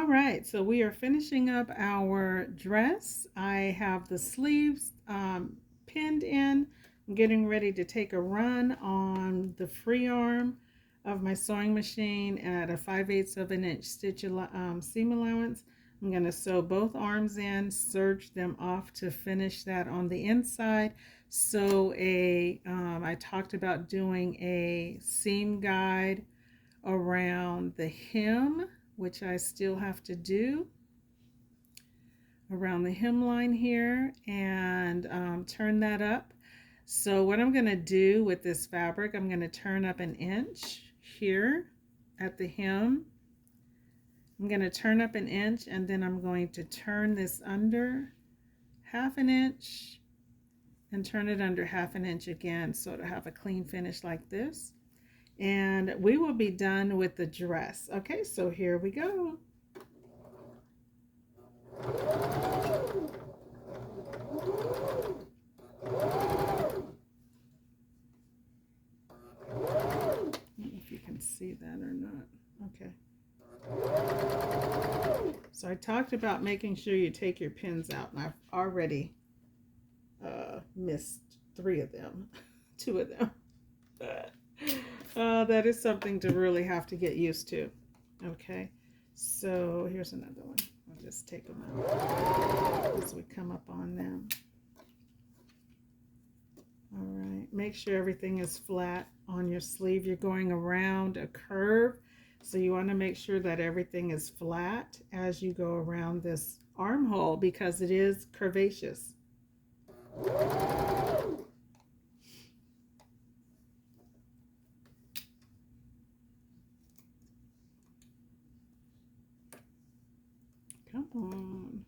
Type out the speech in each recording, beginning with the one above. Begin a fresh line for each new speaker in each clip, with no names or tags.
All right, so we are finishing up our dress. I have the sleeves pinned in. I'm getting ready to take a run on the free arm of my sewing machine at a 5/8 of an inch seam allowance. I'm going to sew both arms in, serge them off to finish that on the inside. So I talked about doing a seam guide around the hem, which I still have to do around the hemline here, and turn that up. So what I'm going to do with this fabric, I'm going to turn up an inch here at the hem. I'm going to turn up an inch, and then I'm going to turn this under half an inch and turn it under half an inch again, so to have a clean finish like this. And we will be done with the dress. Okay, so here we go. If you can see that or not. Okay. So I talked about making sure you take your pins out, and I've already missed 3 of them, 2 of them. That is something to really have to get used to. Okay, so here's another one. I'll just take them out as we come up on them. All right, make sure everything is flat on your sleeve. You're going around a curve, so you want to make sure that everything is flat as you go around this armhole because it is curvaceous. Come on.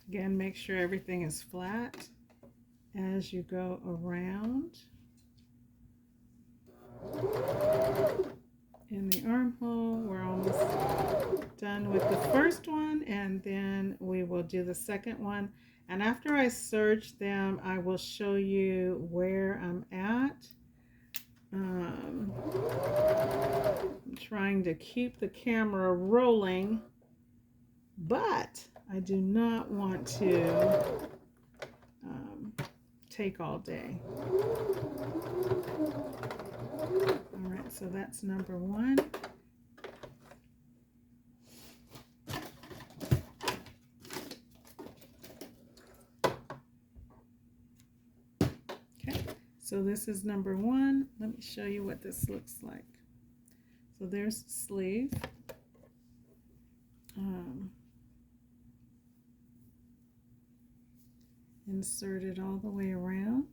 Again, make sure everything is flat as you go around. In the armhole, we're almost done with the first one, and then we will do the second one. And after I serge them, I will show you where I'm at. I'm trying to keep the camera rolling, but I do not want to take all day. All right, so that's number 1. Okay, so this is number 1. Let me show you what this looks like. So there's the sleeve. Insert it all the way around.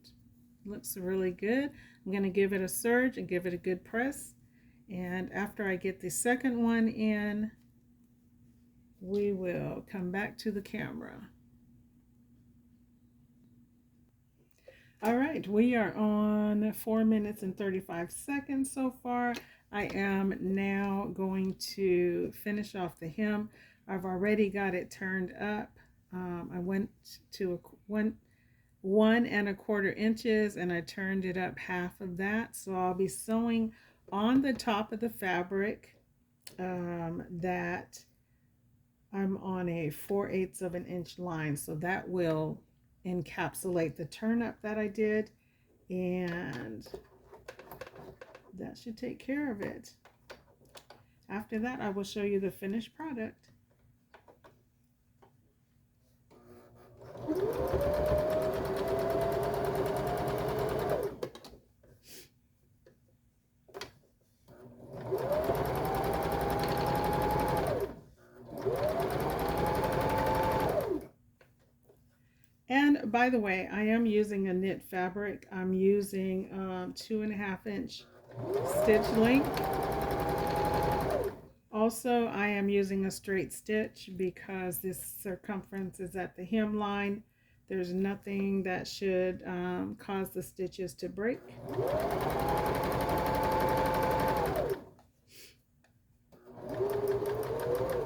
Looks really good. I'm going to give it a serge and give it a good press. And after I get the second one in, we will come back to the camera. All right, we are on 4 minutes and 35 seconds so far. I am now going to finish off the hem. I've already got it turned up. I went to 1 1¼ inches and I turned it up half of that. So I'll be sewing on the top of the fabric that I'm on a 4/8 of an inch line. So that will encapsulate the turn up that I did, and that should take care of it. After that, I will show you the finished product. And by the way, I am using a knit fabric. I'm using 2.5-inch stitch length. Also, I am using a straight stitch because this circumference is at the hemline. There's nothing that should cause the stitches to break.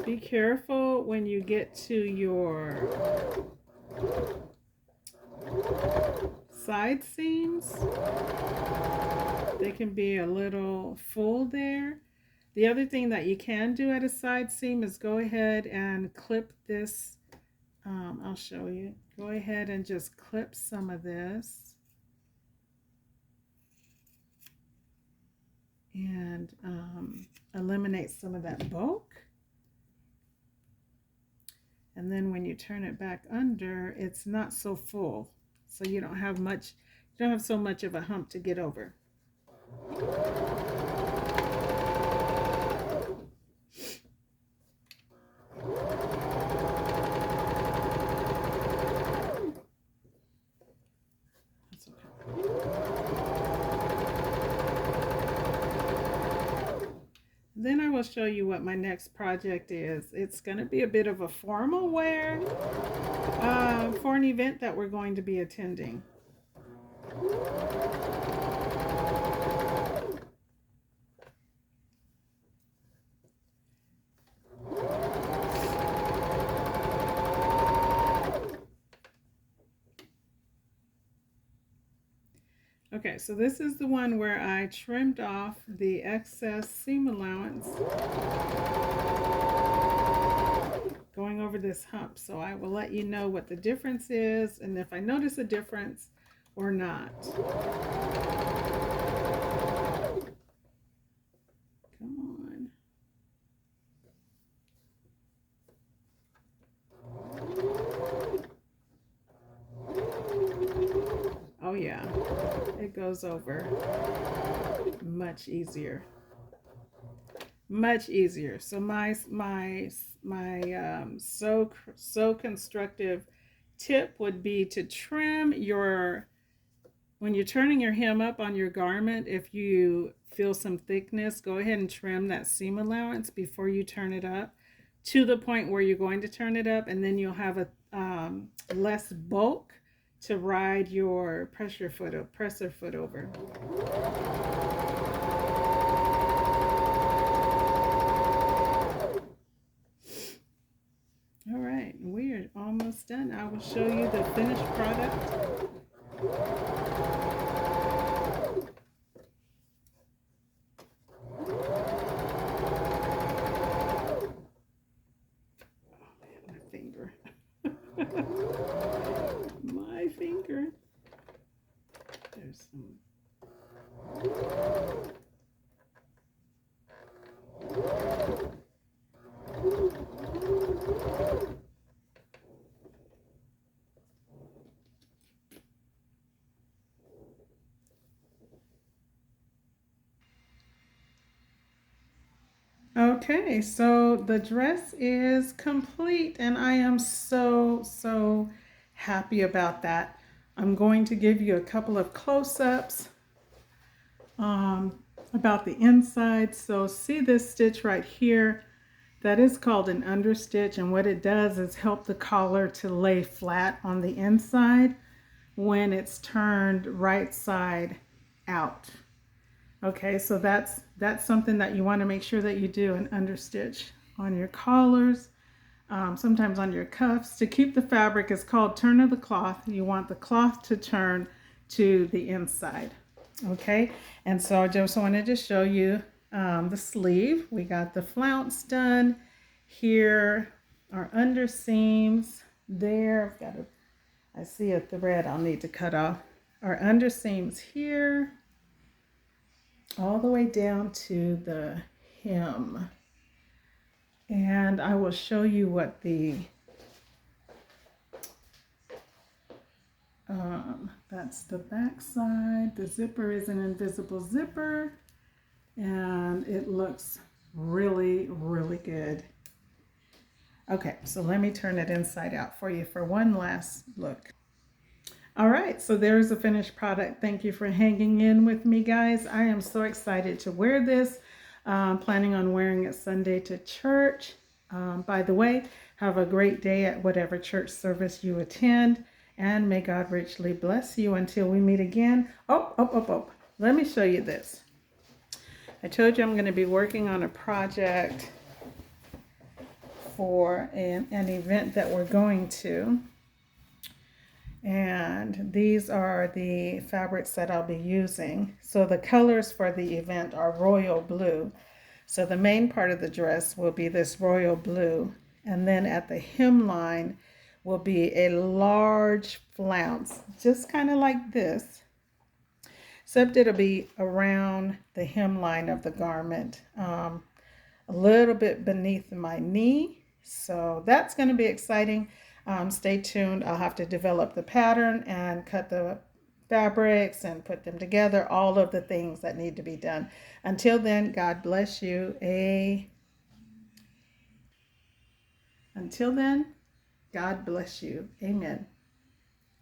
Be careful when you get to your side seams. They can be a little full there. The other thing that you can do at a side seam is go ahead and clip this. I'll show you. Go ahead and just clip some of this. And eliminate some of that bulk. And then when you turn it back under, it's not so full. So you don't have so much of a hump to get over. That's okay. Then I will show you what my next project is. It's going to be a bit of a formal wear for an event that we're going to be attending. Okay, so this is the one where I trimmed off the excess seam allowance going over this hump. So I will let you know what the difference is and if I notice a difference or not. Come on. Oh yeah, it goes over much easier. Much easier. So my so constructive tip would be to trim when you're turning your hem up on your garment, if you feel some thickness, go ahead and trim that seam allowance before you turn it up to the point where you're going to turn it up, and then you'll have a less bulk to ride your presser foot over. All right, we are almost done. I will show you the finished product. My finger. There's some. Okay, so the dress is complete and I am so happy about that. I'm going to give you a couple of close-ups about the inside. So see this stitch right here? That is called an understitch, and what it does is help the collar to lay flat on the inside when it's turned right side out. Okay, so that's something that you want to make sure that you do, an understitch on your collars, sometimes on your cuffs. To keep the fabric, it's called turn of the cloth. You want the cloth to turn to the inside. Okay, and so I just wanted to show you the sleeve. We got the flounce done. Here are under seams. There, I've got I see a thread I'll need to cut off. Our underseams here, all the way down to the hem. And I will show you what that's the back side. The zipper is an invisible zipper, and it looks really, really good. Okay, so let me turn it inside out for you for one last look. All right, so there's the finished product. Thank you for hanging in with me, guys. I am so excited to wear this. Planning on wearing it Sunday to church. By the way, have a great day at whatever church service you attend, and may God richly bless you until we meet again. Oh. Let me show you this. I told you I'm going to be working on a project for an event that we're going to. And these are the fabrics that I'll be using. So the colors for the event are royal blue. So the main part of the dress will be this royal blue. And then at the hemline will be a large flounce, just kind of like this. Except it'll be around the hemline of the garment, a little bit beneath my knee. So that's going to be exciting. Stay tuned. I'll have to develop the pattern and cut the fabrics and put them together, all of the things that need to be done. Until then, God bless you. Until then, God bless you. Amen.